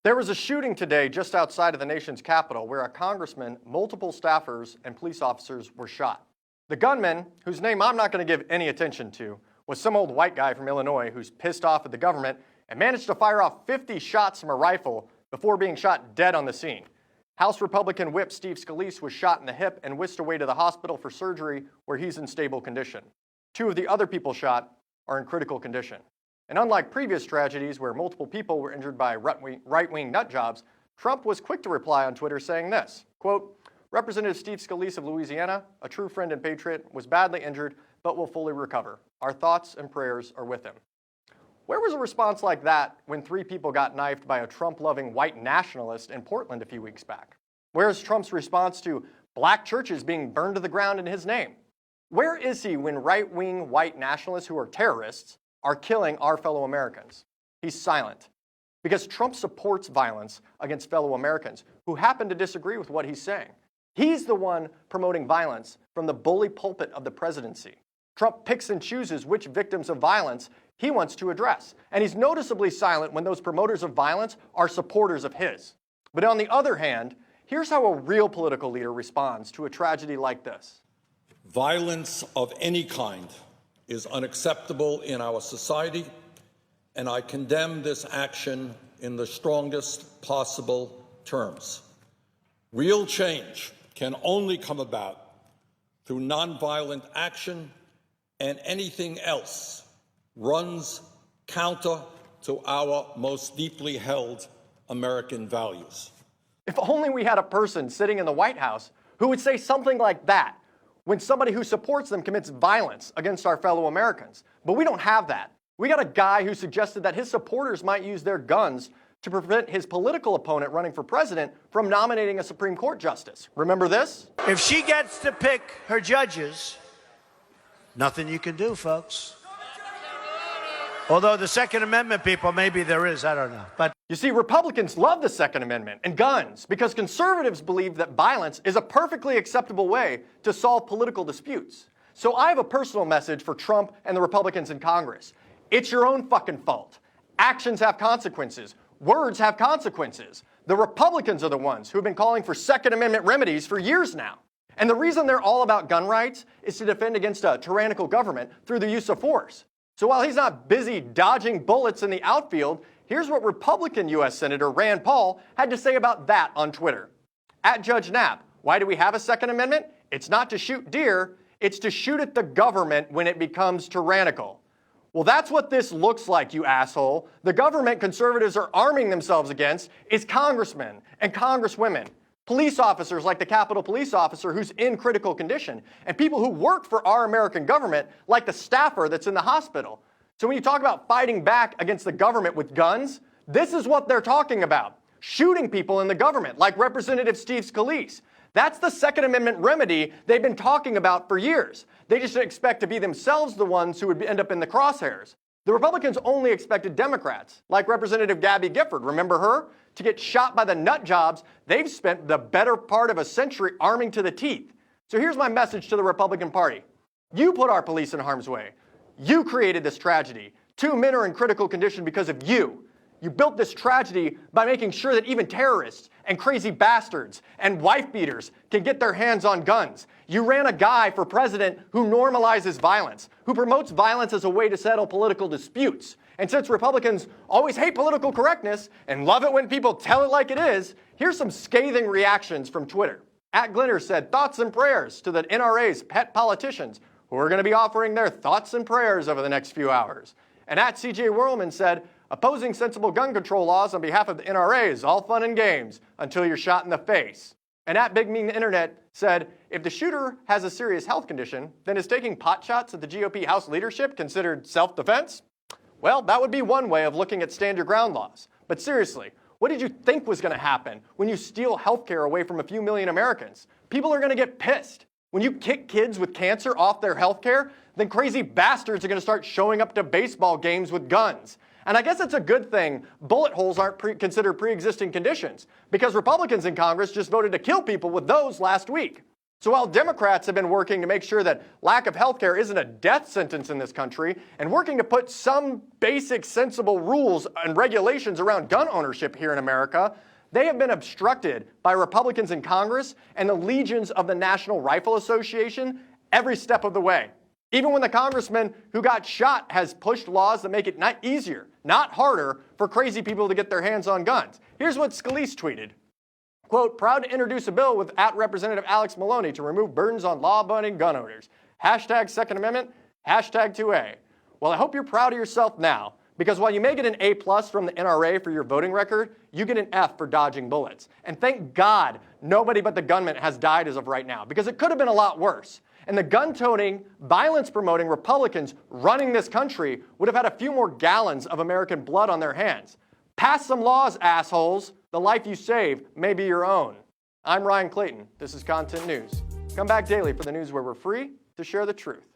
There was a shooting today just outside of the nation's capital where a congressman, multiple staffers, and police officers were shot. The gunman, whose name I'm not going to give any attention to, was some old white guy from Illinois who's pissed off at the government and managed to fire off 50 shots from a rifle before being shot dead on the scene. House Republican Whip Steve Scalise was shot in the hip and whisked away to the hospital for surgery where he's in stable condition. 2 of the other people shot are in critical condition. And unlike previous tragedies where multiple people were injured by right-wing nut jobs, Trump was quick to reply on Twitter saying this, quote, Representative Steve Scalise of Louisiana, a true friend and patriot, was badly injured but will fully recover. Our thoughts and prayers are with him. Where was a response like that when 3 people got knifed by a Trump-loving white nationalist in Portland a few weeks back? Where is Trump's response to black churches being burned to the ground in his name? Where is he when right-wing white nationalists who are terrorists are killing our fellow Americans? He's silent because Trump supports violence against fellow Americans who happen to disagree with what he's saying. He's the one promoting violence from the bully pulpit of the presidency. Trump picks and chooses which victims of violence he wants to address, and he's noticeably silent when those promoters of violence are supporters of his. But on the other hand, here's how a real political leader responds to a tragedy like this. Violence of any kind is unacceptable in our society, and I condemn this action in the strongest possible terms. Real change can only come about through nonviolent action, and anything else runs counter to our most deeply held American values. If only we had a person sitting in the White House who would say something like that when somebody who supports them commits violence against our fellow Americans. But we don't have that. We got a guy who suggested that his supporters might use their guns to prevent his political opponent running for president from nominating a Supreme Court justice. Remember this? If she gets to pick her judges, nothing you can do, folks. Although the Second Amendment people, maybe there is, I don't know. But you see, Republicans love the Second Amendment and guns because conservatives believe that violence is a perfectly acceptable way to solve political disputes. So I have a personal message for Trump and the Republicans in Congress. It's your own fucking fault. Actions have consequences. Words have consequences. The Republicans are the ones who have been calling for Second Amendment remedies for years now. And the reason they're all about gun rights is to defend against a tyrannical government through the use of force. So while he's not busy dodging bullets in the outfield, here's what Republican U.S. Senator Rand Paul had to say about that on Twitter. At Judge Knapp, why do we have a Second Amendment? It's not to shoot deer, it's to shoot at the government when it becomes tyrannical. Well, that's what this looks like, you asshole. The government conservatives are arming themselves against is congressmen and congresswomen, police officers like the Capitol Police officer who's in critical condition, and people who work for our American government like the staffer that's in the hospital. So when you talk about fighting back against the government with guns, this is what they're talking about. Shooting people in the government, like Representative Steve Scalise. That's the Second Amendment remedy they've been talking about for years. They just expect to be themselves the ones who would end up in the crosshairs. The Republicans only expected Democrats, like Representative Gabby Gifford, remember her? To get shot by the nut jobs they've spent the better part of a century arming to the teeth. So here's my message to the Republican Party. You put our police in harm's way. You created this tragedy. 2 men are in critical condition because of you. You built this tragedy by making sure that even terrorists and crazy bastards and wife beaters can get their hands on guns. You ran a guy for president who normalizes violence, who promotes violence as a way to settle political disputes. And since Republicans always hate political correctness and love it when people tell it like it is, here's some scathing reactions from Twitter. At Glinter said, thoughts and prayers to the NRA's pet politicians who are going to be offering their thoughts and prayers over the next few hours. And at CJ Whirlman said, opposing sensible gun control laws on behalf of the NRA is all fun and games until you're shot in the face. And at Big Mean Internet said, if the shooter has a serious health condition, then is taking pot shots at the GOP House leadership considered self-defense? Well, that would be one way of looking at stand your ground laws. But seriously, what did you think was going to happen when you steal health care away from a few million Americans? People are going to get pissed. When you kick kids with cancer off their health care, then crazy bastards are going to start showing up to baseball games with guns. And I guess it's a good thing bullet holes aren't considered pre-existing conditions, because Republicans in Congress just voted to kill people with those last week. So while Democrats have been working to make sure that lack of health care isn't a death sentence in this country and working to put some basic sensible rules and regulations around gun ownership here in America, they have been obstructed by Republicans in Congress and the legions of the National Rifle Association every step of the way. Even when the congressman who got shot has pushed laws that make it not easier, not harder, for crazy people to get their hands on guns. Here's what Scalise tweeted. Quote, proud to introduce a bill with Representative Alex Maloney to remove burdens on law-abiding gun owners. Hashtag Second Amendment, hashtag 2A. Well, I hope you're proud of yourself now, because while you may get an A+ from the NRA for your voting record, you get an F for dodging bullets. And thank God nobody but the gunman has died as of right now, because it could have been a lot worse. And the gun-toting, violence-promoting Republicans running this country would have had a few more gallons of American blood on their hands. Pass some laws, assholes. The life you save may be your own. I'm Ryan Clayton. This is Content News. Come back daily for the news where we're free to share the truth.